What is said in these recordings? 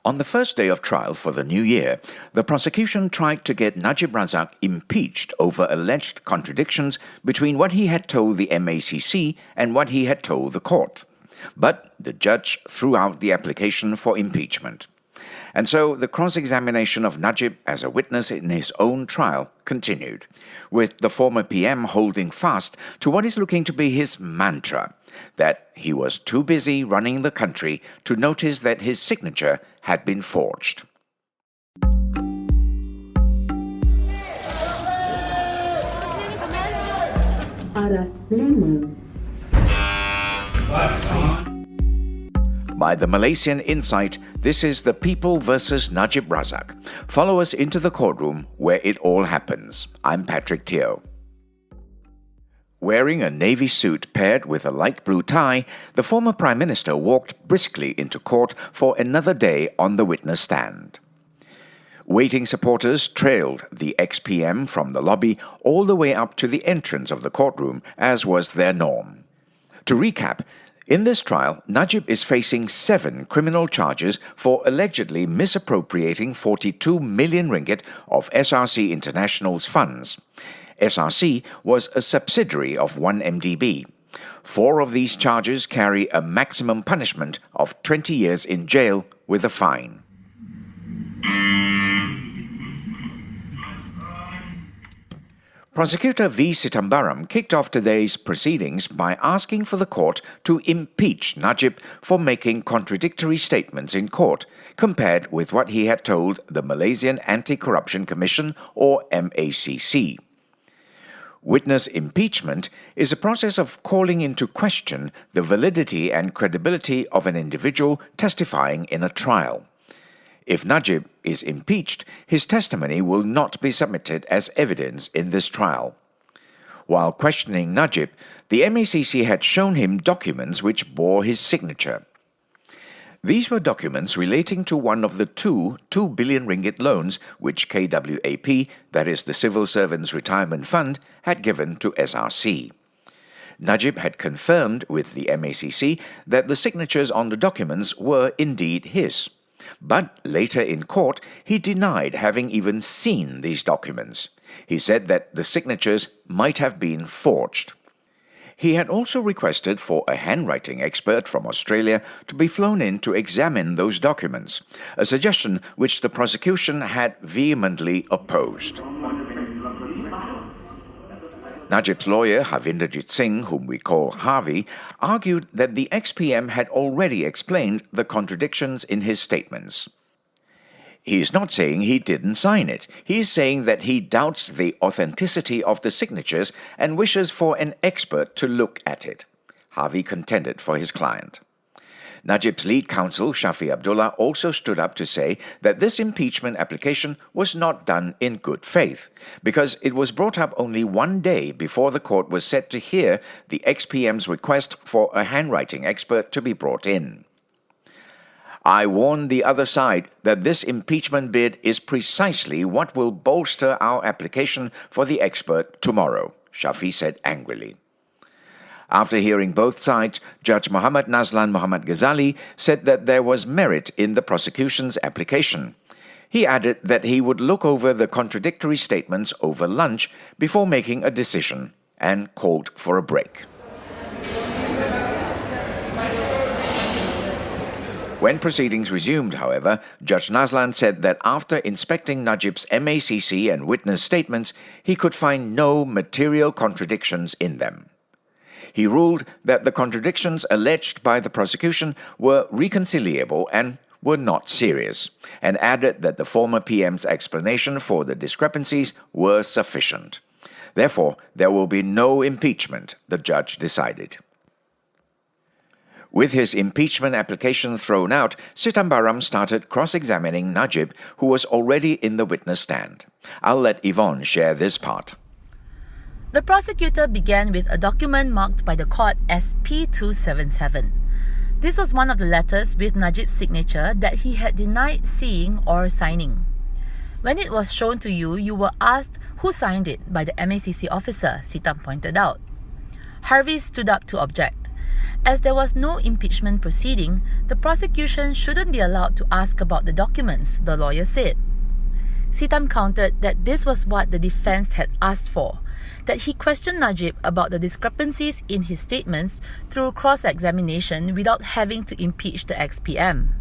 On the first day of trial for the new year, the prosecution tried to get Najib Razak impeached over alleged contradictions between what he had told the MACC and what he had told the court. But the judge threw out the application for impeachment. And so the cross-examination of Najib as a witness in his own trial continued, with the former PM holding fast to what is looking to be his mantra, that he was too busy running the country to notice that his signature had been forged. By the Malaysian Insight, this is The People versus Najib Razak. Follow us into the courtroom where it all happens. I'm Patrick Teo. Wearing a navy suit paired with a light blue tie, the former Prime Minister walked briskly into court for another day on the witness stand. Waiting supporters trailed the ex-PM from the lobby all the way up to the entrance of the courtroom, as was their norm. To recap, in this trial, Najib is facing 7 criminal charges for allegedly misappropriating 42 million ringgit of SRC International's funds. SRC was a subsidiary of 1MDB. 4 of these charges carry a maximum punishment of 20 years in jail with a fine. Prosecutor V. Sitambaram kicked off today's proceedings by asking for the court to impeach Najib for making contradictory statements in court, compared with what he had told the Malaysian Anti-Corruption Commission, or MACC. Witness impeachment is a process of calling into question the validity and credibility of an individual testifying in a trial. If Najib is impeached, his testimony will not be submitted as evidence in this trial. While questioning Najib, the MACC had shown him documents which bore his signature. These were documents relating to one of the 2 billion ringgit loans which KWAP, that is the Civil Servants Retirement Fund, had given to SRC. Najib had confirmed with the MACC that the signatures on the documents were indeed his. But later in court, he denied having even seen these documents. He said that the signatures might have been forged. He had also requested for a handwriting expert from Australia to be flown in to examine those documents, a suggestion which the prosecution had vehemently opposed. Najib's lawyer, Havinderjit Singh, whom we call Harvey, argued that the ex-PM had already explained the contradictions in his statements. He is not saying he didn't sign it. He is saying that he doubts the authenticity of the signatures and wishes for an expert to look at it, Harvey contended for his client. Najib's lead counsel, Shafi Abdullah, also stood up to say that this impeachment application was not done in good faith, because it was brought up only 1 day before the court was set to hear the ex-PM's request for a handwriting expert to be brought in. I warn the other side that this impeachment bid is precisely what will bolster our application for the expert tomorrow, Shafi said angrily. After hearing both sides, Judge Muhammad Nazlan Muhammad Ghazali said that there was merit in the prosecution's application. He added that he would look over the contradictory statements over lunch before making a decision and called for a break. When proceedings resumed, however, Judge Nazlan said that after inspecting Najib's MACC and witness statements, he could find no material contradictions in them. He ruled that the contradictions alleged by the prosecution were reconcilable and were not serious, and added that the former PM's explanation for the discrepancies were sufficient. Therefore, there will be no impeachment, the judge decided. With his impeachment application thrown out, Sitambaram started cross-examining Najib, who was already in the witness stand. I'll let Yvonne share this part. The prosecutor began with a document marked by the court as P277. This was one of the letters with Najib's signature that he had denied seeing or signing. When it was shown to you, you were asked who signed it by the MACC officer, Sitam pointed out. Harvey stood up to object. As there was no impeachment proceeding, the prosecution shouldn't be allowed to ask about the documents, the lawyer said. Sitam countered that this was what the defense had asked for, that he questioned Najib about the discrepancies in his statements through cross-examination without having to impeach the ex-PM.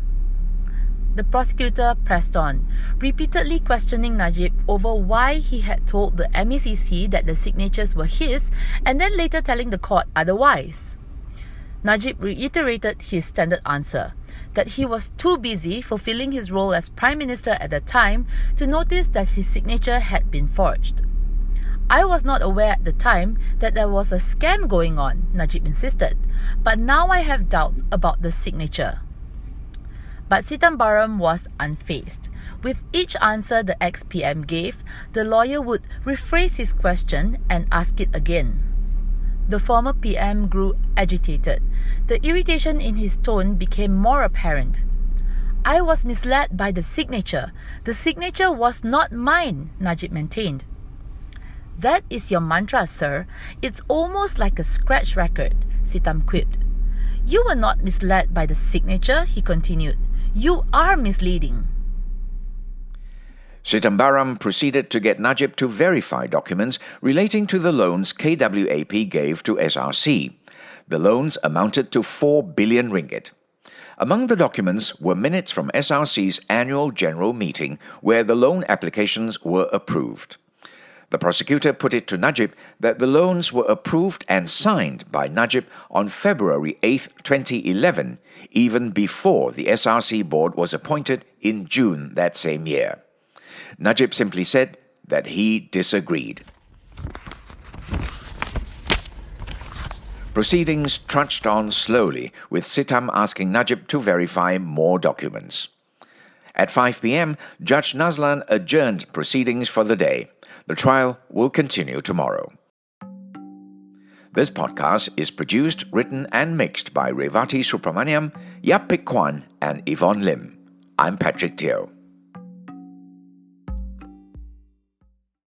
The prosecutor pressed on, repeatedly questioning Najib over why he had told the MACC that the signatures were his and then later telling the court otherwise. Najib reiterated his standard answer, that he was too busy fulfilling his role as Prime Minister at the time to notice that his signature had been forged. I was not aware at the time that there was a scam going on, Najib insisted, but now I have doubts about the signature. But Sitambaram was unfazed. With each answer the ex-PM gave, the lawyer would rephrase his question and ask it again. The former PM grew agitated. The irritation in his tone became more apparent. I was misled by the signature. The signature was not mine, Najib maintained. That is your mantra, sir. It's almost like a scratch record, Sitam quipped. You were not misled by the signature, he continued. You are misleading. Sitambaram proceeded to get Najib to verify documents relating to the loans KWAP gave to SRC. The loans amounted to 4 billion ringgit. Among the documents were minutes from SRC's annual general meeting where the loan applications were approved. The prosecutor put it to Najib that the loans were approved and signed by Najib on February 8, 2011, even before the SRC board was appointed in June that same year. Najib simply said that he disagreed. Proceedings trudged on slowly, with Sitam asking Najib to verify more documents. At 5 p.m., Judge Nazlan adjourned proceedings for the day. The trial will continue tomorrow. This podcast is produced, written and mixed by Revati Supramaniam, Yap Pik Kwan and Yvonne Lim. I'm Patrick Teo.